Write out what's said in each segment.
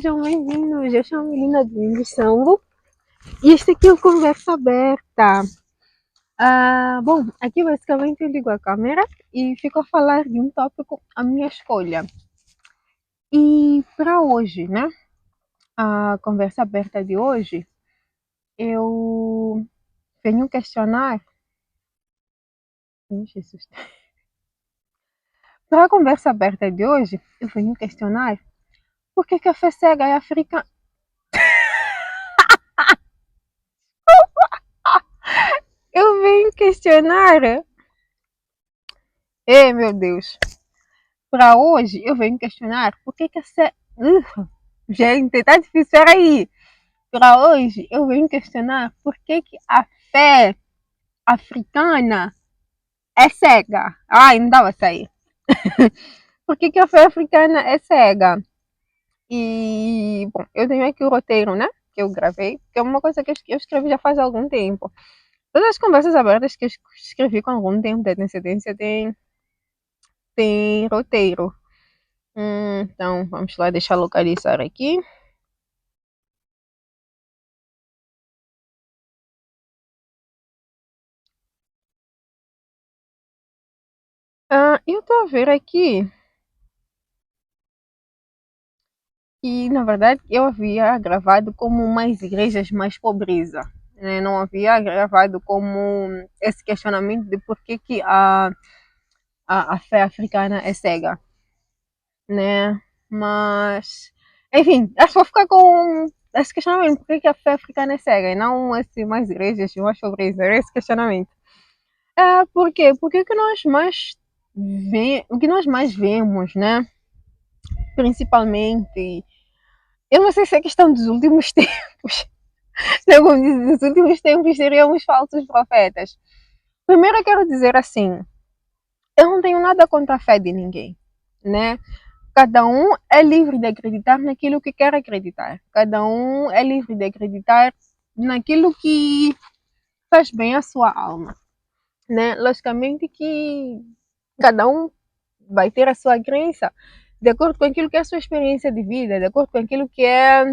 sejam bem-vindos. Eu chamo Melina Domingos Sambo e este aqui é o Conversa Aberta. Bom, aqui basicamente eu ligo a câmera e fico a falar de um tópico à minha escolha. E para hoje, né? A Conversa Aberta de hoje, eu venho questionar. Jesus. Para a Conversa Aberta de hoje, eu venho questionar por que a fé cega é africana. Eu venho questionar. Meu Deus. Para hoje, eu venho questionar por que a fé. Gente, tá difícil, peraí. Para hoje, eu venho questionar por que a fé africana é cega. Ai, não dava sair. Por que a fé africana é cega? E, bom, eu tenho aqui o roteiro, né? Que eu gravei, que é uma coisa que eu escrevi já faz algum tempo. Todas as conversas abertas que eu escrevi com algum tempo de antecedência tem roteiro. Então, vamos lá, deixa eu localizar aqui. Eu tô a ver aqui e, na verdade, eu havia gravado como mais igrejas mais pobreza. Né? Não havia gravado como esse questionamento de por que a fé africana é cega. Né? Mas, enfim, acho que vou ficar com esse questionamento, por que a fé africana é cega e não esse mais igrejas, mais pobreza, esse questionamento. Por quê? Porque o que nós mais vemos, né? Principalmente, eu não sei se é questão dos últimos tempos, nos últimos tempos seriam os falsos profetas. Primeiro eu quero dizer assim, eu não tenho nada contra a fé de ninguém, né? Cada um é livre de acreditar naquilo que quer acreditar. Cada um é livre de acreditar naquilo que faz bem à sua alma, né? Logicamente que cada um vai ter a sua crença de acordo com aquilo que é a sua experiência de vida, de acordo com aquilo que é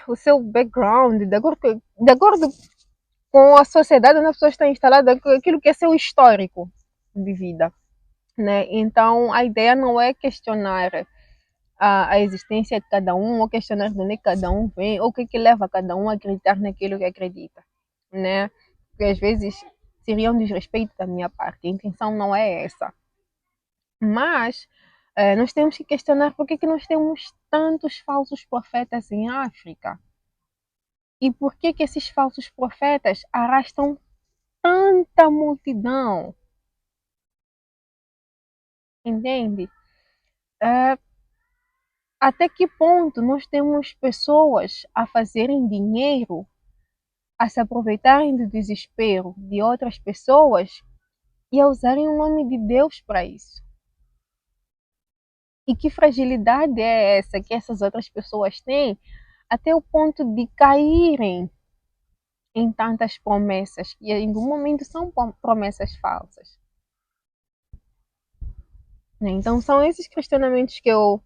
o seu background, de acordo com a sociedade onde a pessoa está instalada, aquilo que é seu histórico de vida. Né? Então, a ideia não é questionar a existência de cada um, ou questionar de onde cada um vem, ou o que leva cada um a acreditar naquilo que acredita. Né? Porque às vezes seria um desrespeito da minha parte, a intenção não é essa. Mas nós temos que questionar por que nós temos tantos falsos profetas em África. E por que esses falsos profetas arrastam tanta multidão? Entende? Até que ponto nós temos pessoas a fazerem dinheiro, a se aproveitarem do desespero de outras pessoas e a usarem o nome de Deus para isso? E que fragilidade é essa que essas outras pessoas têm até o ponto de caírem em tantas promessas, que em algum momento são promessas falsas? Então são esses questionamentos que eu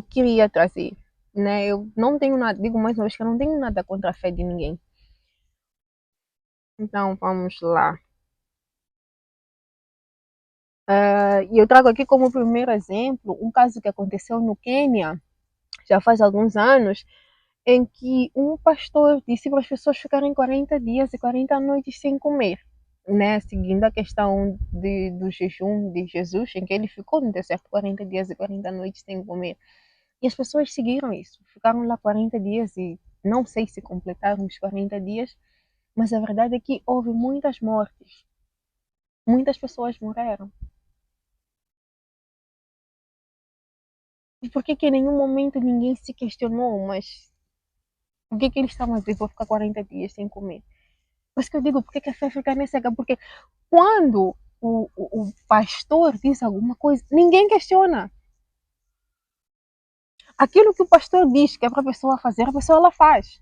queria trazer. Né? Eu não tenho nada, digo mais uma vez que eu não tenho nada contra a fé de ninguém. Então vamos lá. E eu trago aqui como primeiro exemplo um caso que aconteceu no Quênia, já faz alguns anos, em que um pastor disse para as pessoas ficarem 40 dias e 40 noites sem comer, né? Seguindo a questão do jejum de Jesus, em que ele ficou no deserto 40 dias e 40 noites sem comer. E as pessoas seguiram isso, ficaram lá 40 dias e não sei se completaram os 40 dias, mas a verdade é que houve muitas mortes. Muitas pessoas morreram. E por que em nenhum momento ninguém se questionou, mas o que eles estavam a dizer por ficar 40 dias sem comer? Por isso que eu digo, por que a fé africana é cega? Porque quando o pastor diz alguma coisa, ninguém questiona. Aquilo que o pastor diz que é para a pessoa fazer, a pessoa ela faz.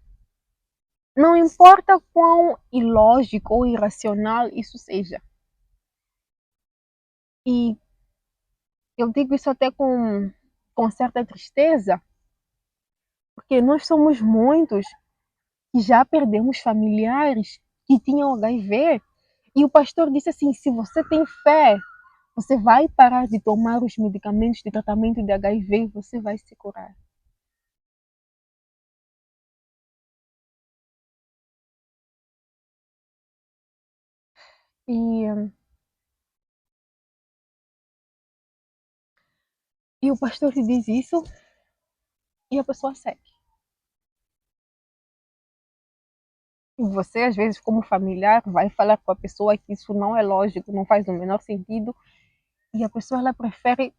Não importa quão ilógico ou irracional isso seja. E eu digo isso até com com certa tristeza, porque nós somos muitos que já perdemos familiares que tinham HIV. E o pastor disse assim: se você tem fé, você vai parar de tomar os medicamentos de tratamento de HIV e você vai se curar. E, e o pastor te diz isso e a pessoa segue. E você, às vezes, como familiar, vai falar com a pessoa que isso não é lógico, não faz o menor sentido, e a pessoa ela prefere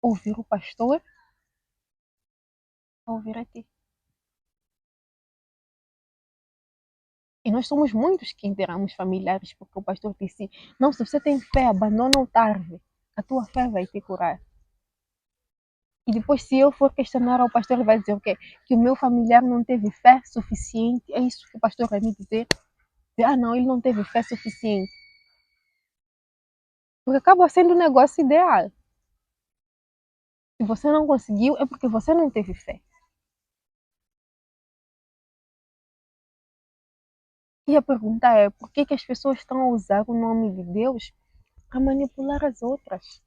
ouvir o pastor a ouvir a ti. E nós somos muitos que enterramos familiares porque o pastor disse: não, se você tem fé, abandona o tarde, a tua fé vai te curar. E depois, se eu for questionar ao pastor, ele vai dizer o quê? Que o meu familiar não teve fé suficiente. É isso que o pastor vai me dizer? Ah, não, ele não teve fé suficiente. Porque acaba sendo um negócio ideal. Se você não conseguiu, é porque você não teve fé. E a pergunta é, por que, que as pessoas estão a usar o nome de Deus para manipular as outras?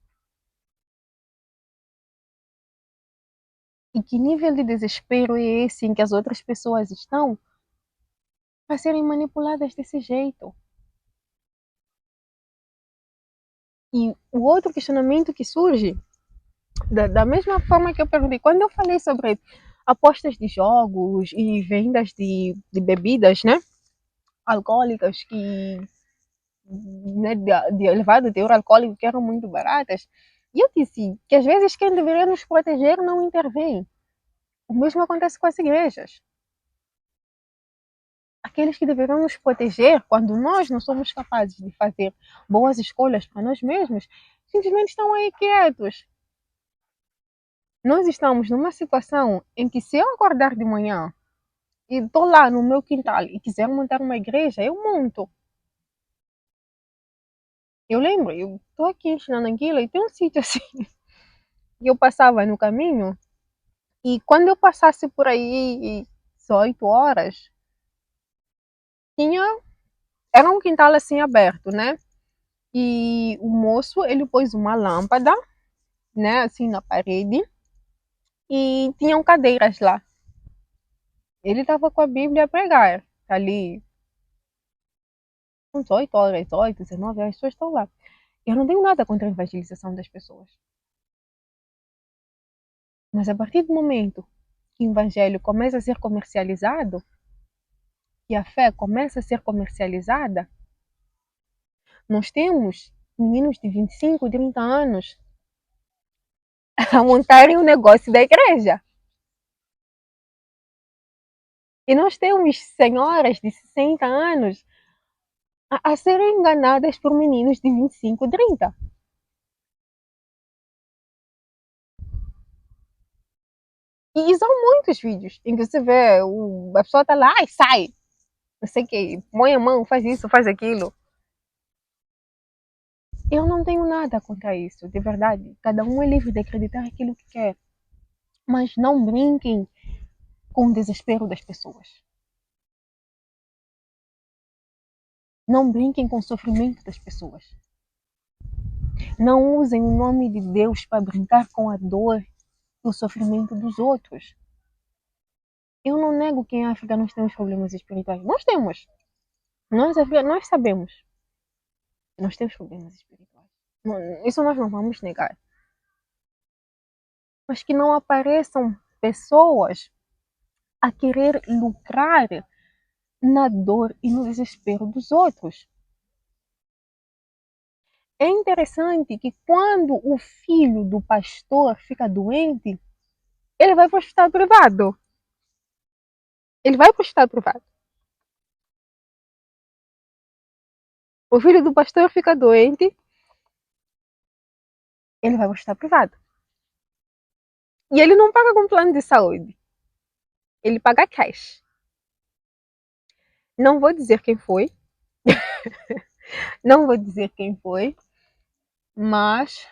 E que nível de desespero é esse em que as outras pessoas estão para serem manipuladas desse jeito? E o outro questionamento que surge, da mesma forma que eu perguntei, quando eu falei sobre apostas de jogos e vendas de bebidas, né, alcoólicas que, né, de elevado teor alcoólico que eram muito baratas, e eu disse que às vezes quem deveria nos proteger não intervém. O mesmo acontece com as igrejas. Aqueles que deveriam nos proteger, quando nós não somos capazes de fazer boas escolhas para nós mesmos, simplesmente estão aí quietos. Nós estamos numa situação em que se eu acordar de manhã e estou lá no meu quintal e quiser montar uma igreja, eu monto. Eu lembro, eu estou aqui ensinando aquilo e tem um sítio assim que eu passava no caminho e quando eu passasse por aí 18 horas, tinha, era um quintal assim aberto, né? E o moço, ele pôs uma lâmpada, né, assim na parede e tinham cadeiras lá. Ele estava com a Bíblia a pregar ali, uns 8 horas, 8, 19 horas, as pessoas estão lá. Eu não tenho nada contra a evangelização das pessoas. Mas a partir do momento que o evangelho começa a ser comercializado, que a fé começa a ser comercializada, nós temos meninos de 25, 30 anos a montarem o negócio da igreja. E nós temos senhoras de 60 anos a serem enganadas por meninos de 25, 30. E são muitos vídeos em que você vê a pessoa tá lá, ai, sai, não sei o que, põe a mão, faz isso, faz aquilo. Eu não tenho nada contra isso, de verdade. Cada um é livre de acreditar aquilo que quer. Mas não brinquem com o desespero das pessoas. Não brinquem com o sofrimento das pessoas. Não usem o nome de Deus para brincar com a dor e o sofrimento dos outros. Eu não nego que em África nós temos problemas espirituais. Nós temos. Nós sabemos. Nós temos problemas espirituais. Isso nós não vamos negar. Mas que não apareçam pessoas a querer lucrar na dor e no desespero dos outros. É interessante que quando o filho do pastor fica doente, ele vai para o hospital privado. Ele vai para o hospital privado. O filho do pastor fica doente, ele vai para o hospital privado. E ele não paga com plano de saúde. Ele paga cash. Não vou dizer quem foi. Não vou dizer quem foi. Mas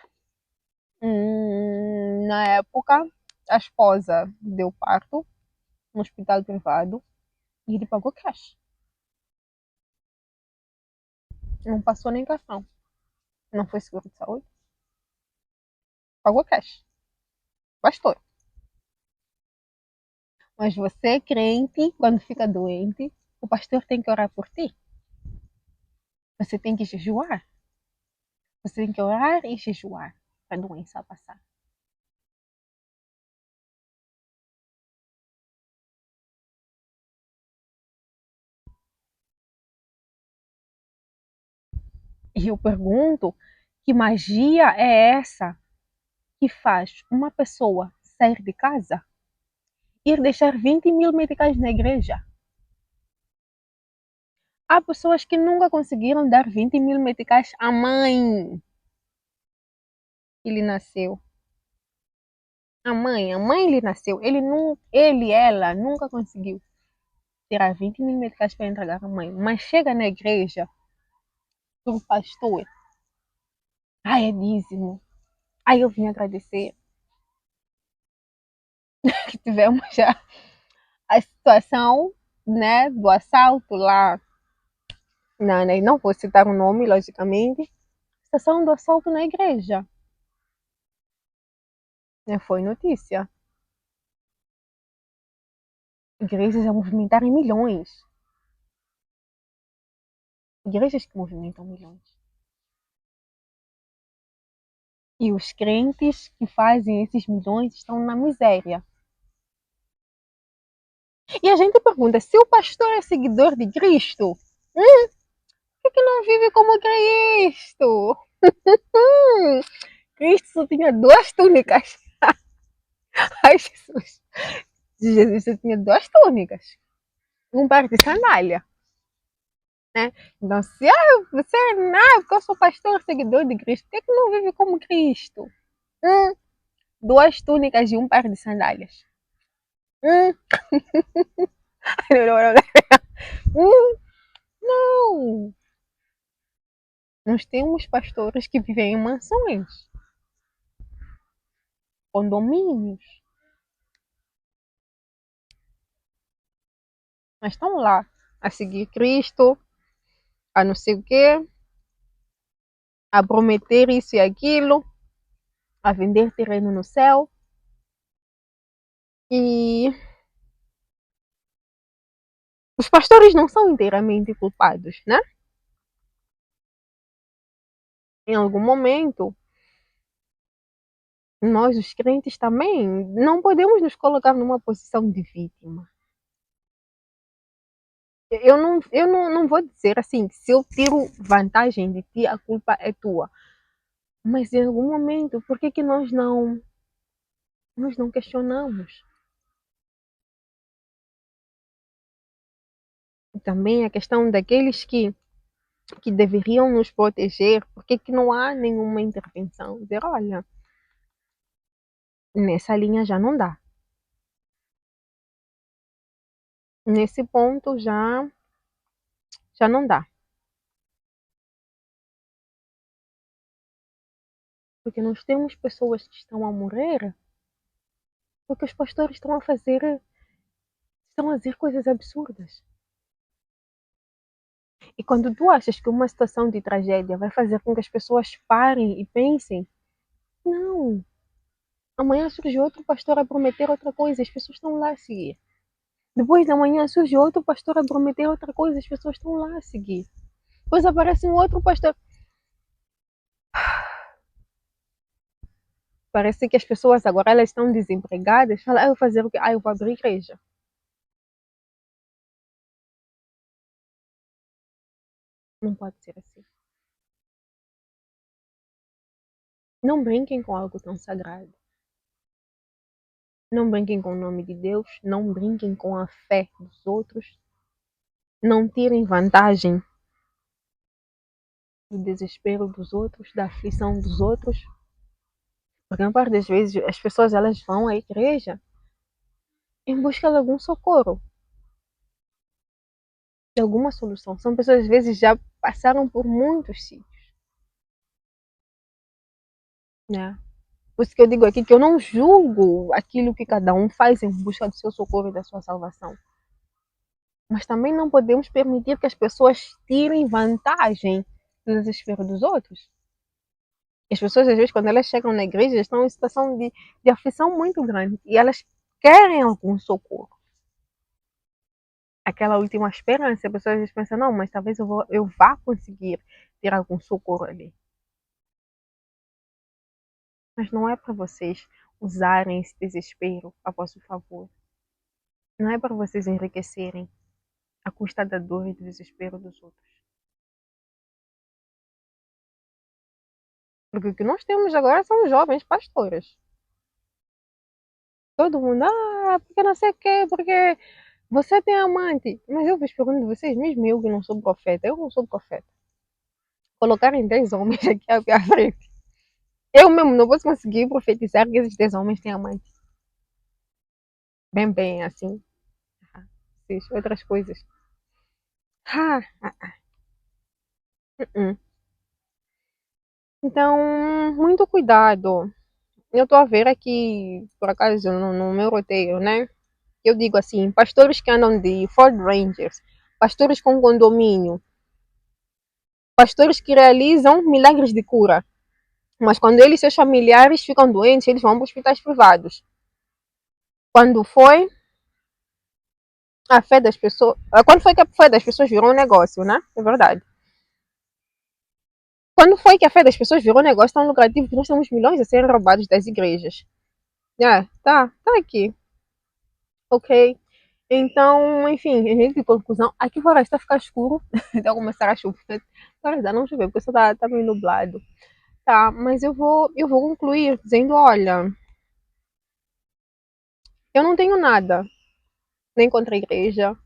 Na época, a esposa deu parto no hospital privado e ele pagou cash. Não passou nem cartão. Não foi seguro de saúde. Pagou cash. Bastou. Mas você é crente, quando fica doente, o pastor tem que orar por ti. Você tem que jejuar. Você tem que orar e jejuar para a doença passar. E eu pergunto, que magia é essa que faz uma pessoa sair de casa, ir deixar 20 mil meticais na igreja? Há pessoas que nunca conseguiram dar 20 mil meticais à mãe que lhe nasceu. A mãe lhe nasceu. Ela nunca conseguiu tirar 20 mil meticais para entregar à mãe. Mas chega na igreja, o pastor, ai, é dízimo. Ai, eu vim agradecer que tivemos já a situação, né, do assalto lá. Não vou citar o nome, logicamente. Situação do assalto na igreja. Né, foi notícia. Igrejas a movimentarem milhões. Igrejas que movimentam milhões. E os crentes que fazem esses milhões estão na miséria. E a gente pergunta, se o pastor é seguidor de Cristo, por que não vive como Cristo? Cristo só tinha duas túnicas. Ai, Jesus. Jesus só tinha duas túnicas. Um par de sandália. Né? Então, se você não, porque eu sou pastor, seguidor de Cristo, por que não vive como Cristo? Duas túnicas e um par de sandálias. Não! Nós temos pastores que vivem em mansões, condomínios, mas estão lá a seguir Cristo, a não sei o quê, a prometer isso e aquilo, a vender terreno no céu. E os pastores não são inteiramente culpados, né? Em algum momento, nós, os crentes, também não podemos nos colocar numa posição de vítima. Eu não vou dizer assim, se eu tiro vantagem de ti, a culpa é tua. Mas em algum momento, por que, que nós não questionamos? E também a questão daqueles que deveriam nos proteger, por que, que não há nenhuma intervenção? Dizer, olha, nessa linha já não dá. Nesse ponto já não dá. Porque nós temos pessoas que estão a morrer porque os pastores estão a dizer coisas absurdas. E quando tu achas que uma situação de tragédia vai fazer com que as pessoas parem e pensem, não, amanhã surge outro pastor a prometer outra coisa, as pessoas estão lá a seguir. Depois da manhã surge outro pastor a prometer outra coisa, as pessoas estão lá a seguir. Depois aparece um outro pastor. Parece que as pessoas agora elas estão desempregadas, falam, eu vou fazer o quê? Eu vou abrir igreja. Não pode ser assim. Não brinquem com algo tão sagrado. Não brinquem com o nome de Deus, não brinquem com a fé dos outros, não tirem vantagem do desespero dos outros, da aflição dos outros. Porque a parte das vezes as pessoas elas vão à igreja em busca de algum socorro, de alguma solução. São pessoas às vezes já passaram por muitos sítios, né? Por isso que eu digo aqui que eu não julgo aquilo que cada um faz em busca do seu socorro e da sua salvação. Mas também não podemos permitir que as pessoas tirem vantagem do desespero dos outros. As pessoas, às vezes, quando elas chegam na igreja, estão em situação de aflição muito grande e elas querem algum socorro. Aquela última esperança, a pessoa às vezes pensa, não, mas talvez eu vá conseguir ter algum socorro ali. Mas não é para vocês usarem esse desespero a vosso favor. Não é para vocês enriquecerem à custa da dor e do desespero dos outros. Porque o que nós temos agora são jovens pastores. Todo mundo, porque não sei o quê, porque você tem amante. Mas eu vos pergunto de vocês, mesmo eu que não sou profeta, eu não sou profeta. Colocarem 10 homens aqui à frente. Eu mesmo não vou conseguir profetizar que esses 10 homens têm amante. Bem, bem, assim. Outras coisas. Ah, Então, muito cuidado. Eu estou a ver aqui, por acaso, no meu roteiro, né? Eu digo assim, pastores que andam de Ford Rangers, pastores com condomínio, pastores que realizam milagres de cura. Mas quando eles e seus familiares ficam doentes, eles vão para hospitais privados. Quando foi a fé das pessoas. Quando foi que a fé das pessoas virou um negócio, né? É verdade. Quando foi que a fé das pessoas virou um negócio tão lucrativo que nós temos milhões a serem roubados das igrejas? Tá aqui. Ok. Então, enfim, a gente de conclusão. Aqui fora está a ficar escuro. Então começar a chover. Agora já não chover, porque só tá meio nublado. Tá, mas eu vou concluir dizendo, olha, eu não tenho nada, nem contra a igreja,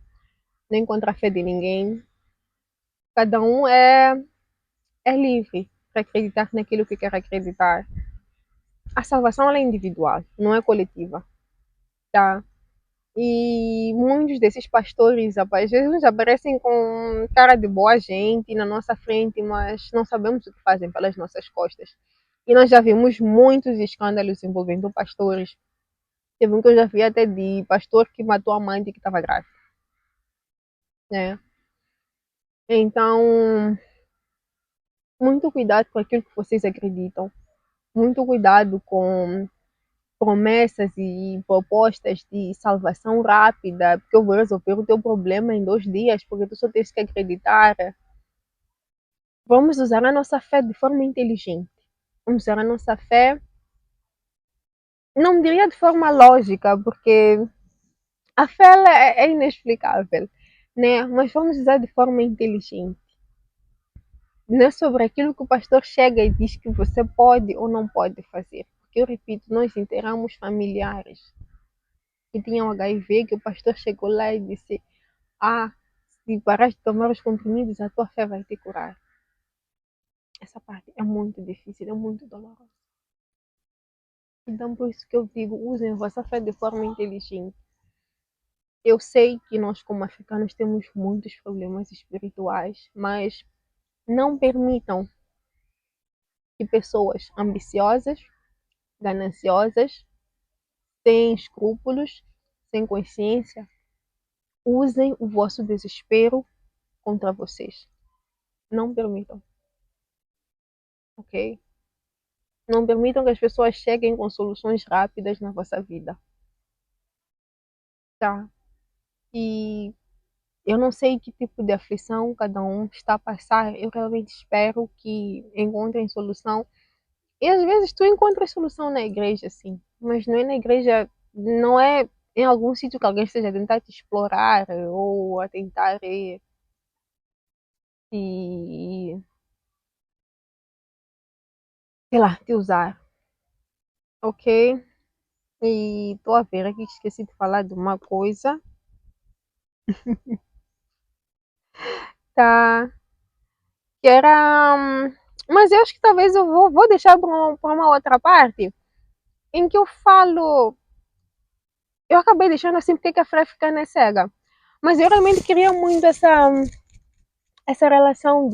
nem contra a fé de ninguém. Cada um é livre para acreditar naquilo que quer acreditar. A salvação ela é individual, não é coletiva, tá? E muitos desses pastores, rapaz, às vezes aparecem com cara de boa gente na nossa frente, mas não sabemos o que fazem pelas nossas costas. E nós já vimos muitos escândalos envolvendo pastores. Teve um que eu já vi até de pastor que matou a mãe de que estava grávida, né? Então, muito cuidado com aquilo que vocês acreditam. Muito cuidado com promessas e propostas de salvação rápida, porque eu vou resolver o teu problema em 2 dias, porque tu só tens que acreditar. Vamos usar a nossa fé de forma inteligente. Vamos usar a nossa fé, não diria de forma lógica, porque a fé ela é inexplicável, né? Mas vamos usar de forma inteligente. Não é sobre aquilo que o pastor chega e diz que você pode ou não pode fazer. Porque eu repito, nós enterramos familiares que tinham HIV, que o pastor chegou lá e disse: se parar de tomar os comprimidos, a tua fé vai te curar. Essa parte é muito difícil, é muito dolorosa. Então, por isso que eu digo: usem a vossa fé de forma inteligente. Eu sei que nós, como africanos, temos muitos problemas espirituais, mas não permitam que pessoas ambiciosas, gananciosas, sem escrúpulos, sem consciência, usem o vosso desespero contra vocês. Não permitam, ok? Não permitam que as pessoas cheguem com soluções rápidas na vossa vida, tá? E eu não sei que tipo de aflição cada um está a passar. Eu realmente espero que encontrem solução. E às vezes tu encontras solução na igreja, sim, mas não é na igreja, não é em algum sítio que alguém esteja a tentar te explorar ou a tentar te, sei lá, te usar, ok? E tô a ver aqui, esqueci de falar de uma coisa, tá? Que era. Mas eu acho que talvez eu vou deixar para uma outra parte, em que eu falo. Eu acabei deixando assim porque que a Fé fica na cega. Mas eu realmente queria muito essa relação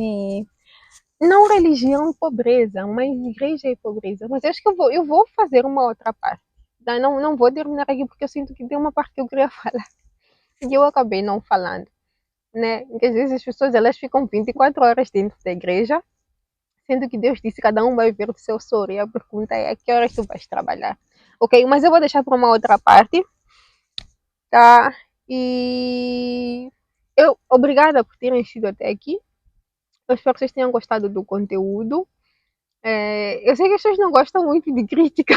não religião e pobreza, mas igreja e pobreza. Mas acho que eu vou fazer uma outra parte. Não vou terminar aqui porque eu sinto que tem uma parte que eu queria falar e eu acabei não falando, né? Que às vezes as pessoas elas ficam 24 horas dentro da igreja, sendo que Deus disse que cada um vai ver o seu soro. E a pergunta é: a que horas tu vais trabalhar? Ok, mas eu vou deixar para uma outra parte, tá? E obrigada por terem sido até aqui. Eu espero que vocês tenham gostado do conteúdo. Eu sei que as pessoas não gostam muito de crítica,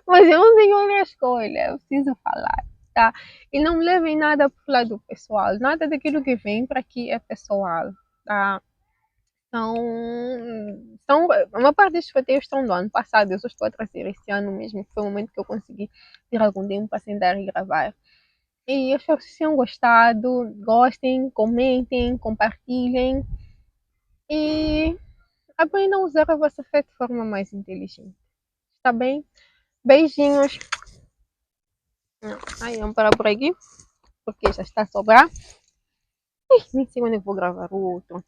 mas eu não tenho outra escolha, eu preciso falar, tá? E não levem nada pro lado pessoal, nada daquilo que vem para aqui é pessoal, tá? São, uma parte destes roteiros estão do ano passado, eu só estou a trazer este ano mesmo, que foi o momento que eu consegui ter algum tempo para sentar e gravar. E eu espero que vocês tenham gostado, gostem, comentem, compartilhem e aprendam a usar a vossa fé de forma mais inteligente. Tá bem? Beijinhos. Ai, vamos parar por aqui, porque já está a sobrar. Nem sei quando eu vou gravar o outro.